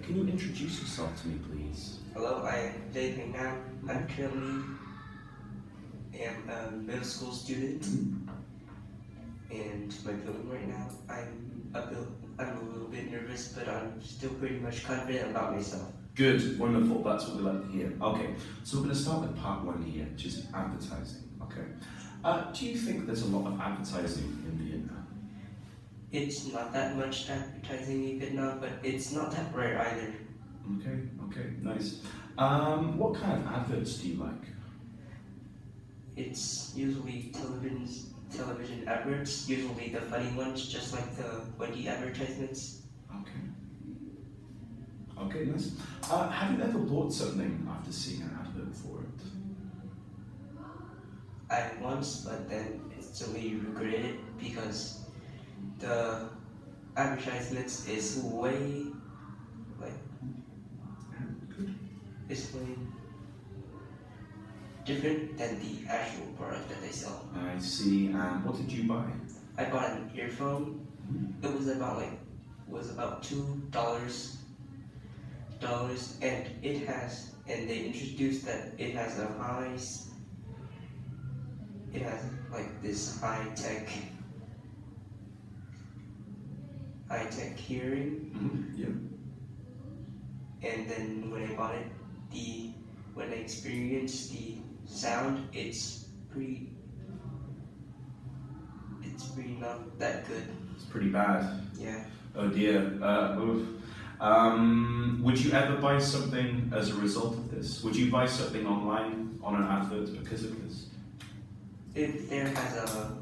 Can you introduce yourself to me, please? Hello, I am Khánh. I'm currently a middle school student, and my feeling right now, I'm a little bit nervous, but I'm still pretty much confident about myself. Good, wonderful, that's what we like to hear. Okay, so we're going to start with part one here, which is advertising, okay? Do you think there's a lot of advertising in Vietnam? It's not that much advertising in Vietnam, but it's not that rare either. Okay, nice. What kind of adverts do you like? It's usually television adverts, usually the funny ones, just like the Wendy advertisements. Okay, nice. Have you ever bought something after seeing an advert for it? I once, but then instantly regretted it because the advertisements is way different than the actual product that they sell. I see. And what did you buy? I bought an earphone. It was about $2, and they introduced that it has this high tech hearing. Yeah. And then when I bought it, when I experienced the sound, it's pretty not that good. It's pretty bad. Yeah. Oh dear. Oof. Would you ever buy something as a result of this? Would you buy something online on an advert because of this? If there has a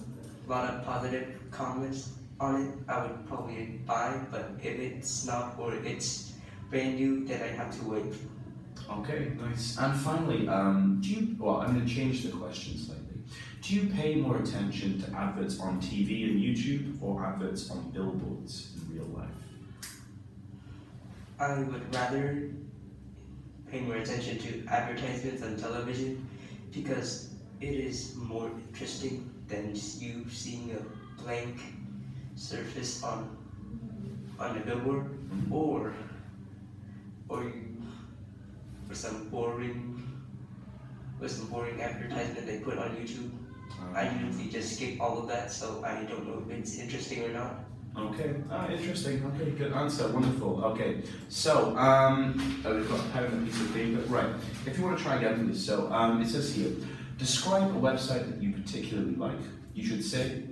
lot of positive comments on it, I would probably buy, but if it's not, or it's brand new, then I have to wait. Okay, nice. And finally, I'm going to change the question slightly. Do you pay more attention to adverts on TV and YouTube or adverts on billboards in real life? I would rather pay more attention to advertisements on television because it is more interesting than you seeing a blank surface on a billboard or some boring advertisement they put on YouTube. I usually just skip all of that, so I don't know if it's interesting or not. Okay, interesting. Okay, good answer. Wonderful. Okay, so we've got a pen and a piece of paper. Right, if you want to try again, please. So it says here, describe a website that you particularly like. You should say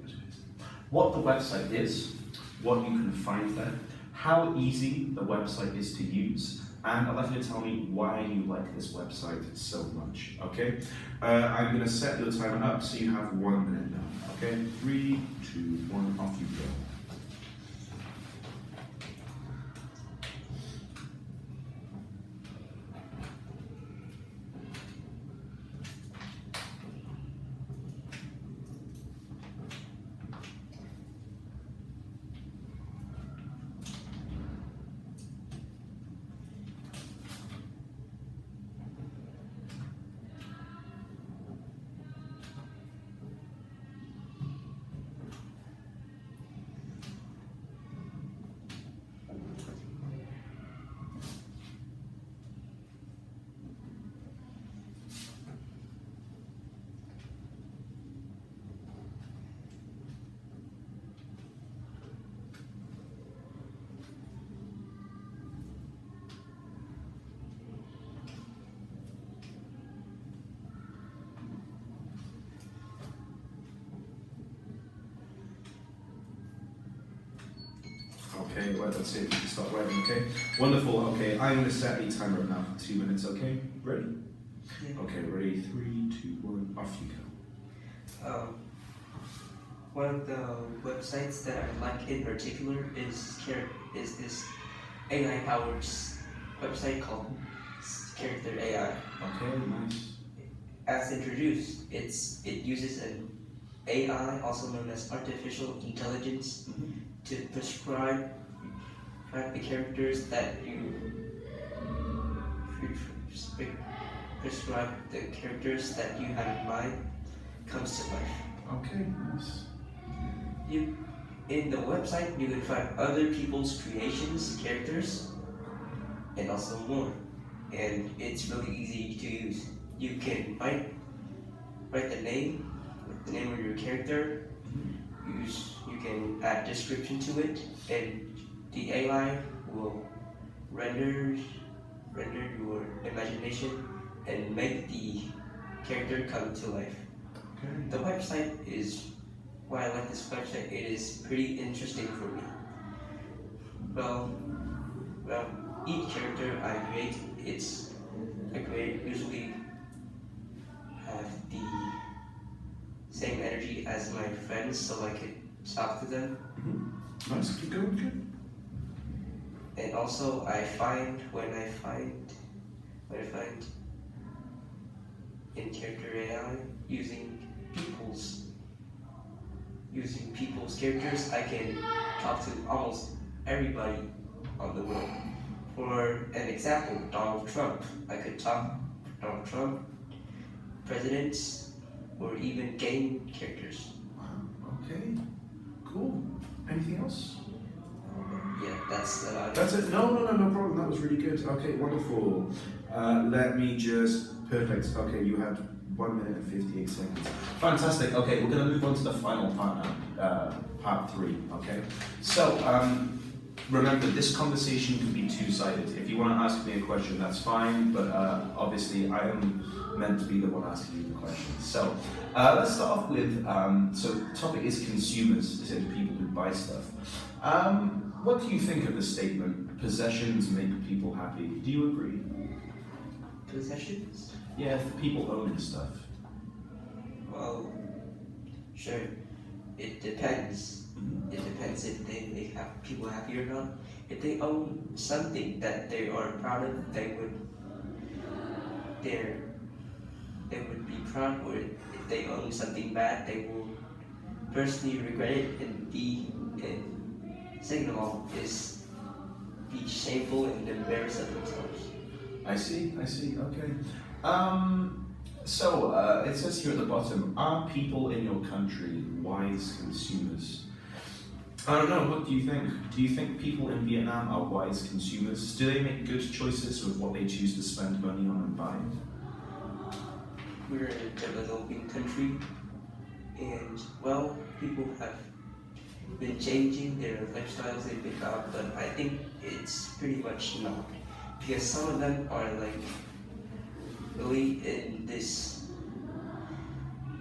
what the website is, what you can find there, how easy the website is to use, and I'd like you to tell me why you like this website so much, okay? I'm going to set your timer up so you have 1 minute now, okay? 3, 2, 1, off you go. Okay, right, let's see if we can start writing, okay? Wonderful, okay, I'm going to set a timer up now for 2 minutes, okay? Ready? Yeah. Okay, ready, 3, 2, 1, off you go. One of the websites that I like in particular is this AI-powered website called Character AI. Okay, nice. As introduced, it uses an AI, also known as artificial intelligence, to prescribe the characters that you have in mind comes to life. Okay, nice. In the website, you can find other people's creations, characters, and also more. And it's really easy to use. You can write the name of your character. You can add description to it, and the AI will render your imagination and make the character come to life. Okay. The website is why I like this website. It is pretty interesting for me. Well, each character I create, usually have the same energy as my friends, so I could talk to them. Nice, keep going, good. And also, when I find in character AI using people's characters, I can talk to almost everybody on the world. For an example, Donald Trump. I could talk to Donald Trump, presidents, or even game characters. Wow, okay, cool. Anything else? Yeah, that's That's it. No problem. That was really good. Okay, wonderful. Let me just perfect. Okay, you had 1 minute and 58 seconds. Fantastic. Okay, we're going to move on to the final part now, part 3. Okay, so remember, this conversation can be two-sided. If you want to ask me a question, that's fine. But obviously, I am meant to be the one asking you the questions. So let's start off with. So the topic is consumers, as in people who buy stuff. What do you think of the statement, possessions make people happy? Do you agree? possessions. Yeah, if people owning stuff. Well, sure. It depends. Mhm. It depends if they make people happy or not. If they own something that they are proud of, they would be proud. Or if they own something bad, they will personally regret it and second of all is be shameful and embarrassed of themselves. I see, okay. So, it says here at the bottom, are people in your country wise consumers? I don't know, what do you think? Do you think people in Vietnam are wise consumers? Do they make good choices with what they choose to spend money on and buy? We're a developing country, and well, people have been changing their lifestyles they've been out, but I think it's pretty much not. Because some of them are like really in this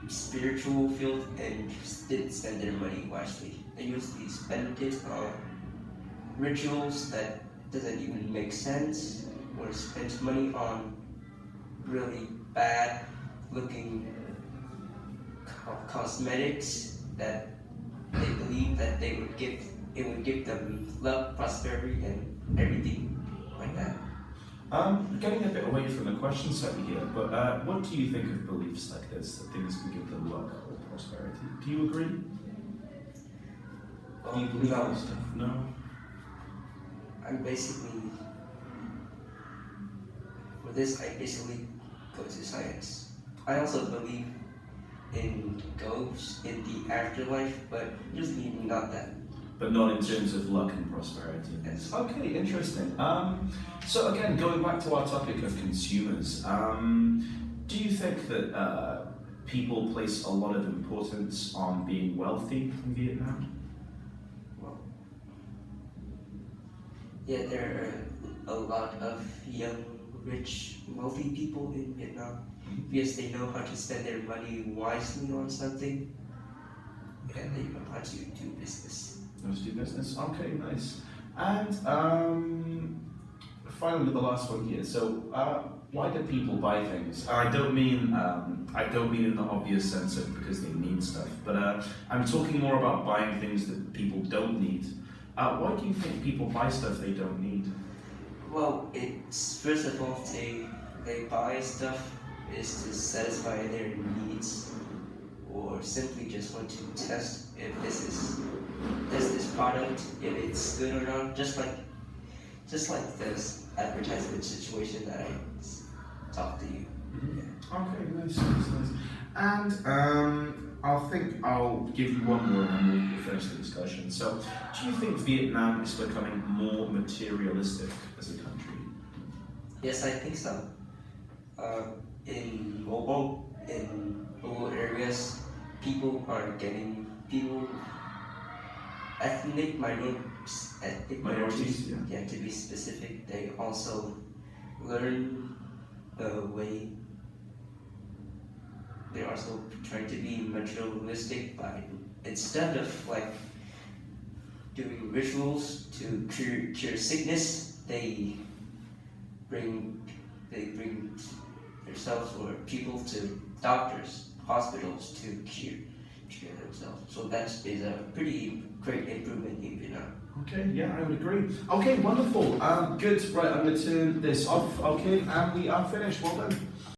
spiritual field and didn't spend their money wisely. They usually spend it on rituals that doesn't even make sense, or spend money on really bad looking cosmetics that they believe that it would give them love, prosperity, and everything like that. Getting a bit away from the question set here, but what do you think of beliefs like this, that things can give them luck or prosperity? Do you agree? Do you believe No. that stuff? No? I'm basically, for this, I basically go to science. I also believe in ghosts, in the afterlife, but usually not that. But not in terms of luck and prosperity. Yes. Okay, interesting. So again, going back to our topic of consumers, do you think that people place a lot of importance on being wealthy in Vietnam? Well, yeah, there are a lot of young, rich, wealthy people in Vietnam because they know how to spend their money wisely on something, and they know how to do business. Let's do business. Okay, nice. And finally, the last one here. So, why do people buy things? I don't mean in the obvious sense of because they need stuff, but I'm talking more about buying things that people don't need. Why do you think people buy stuff they don't need? Well, it's first of all they buy stuff is to satisfy their needs, or simply just want to test if this product, if it's good or not. Just like this advertisement situation that I talked to you. Mm-hmm. Okay, nice. And I'll give you one more and then we'll finish the discussion. So, do you think Vietnam is becoming more materialistic as a country? Yes, I think so. In rural areas, people, ethnic minorities, Minorities, yeah. to be specific, they also learn the way. They're also trying to be materialistic by, instead of like doing rituals to cure sickness, bring they bring themselves or people to doctors, hospitals to cure themselves. So that is a pretty great improvement in Vietnam. Okay, yeah, I would agree. Okay, wonderful. Good. Right, I'm going to turn this off. Okay, and we are finished. Well done.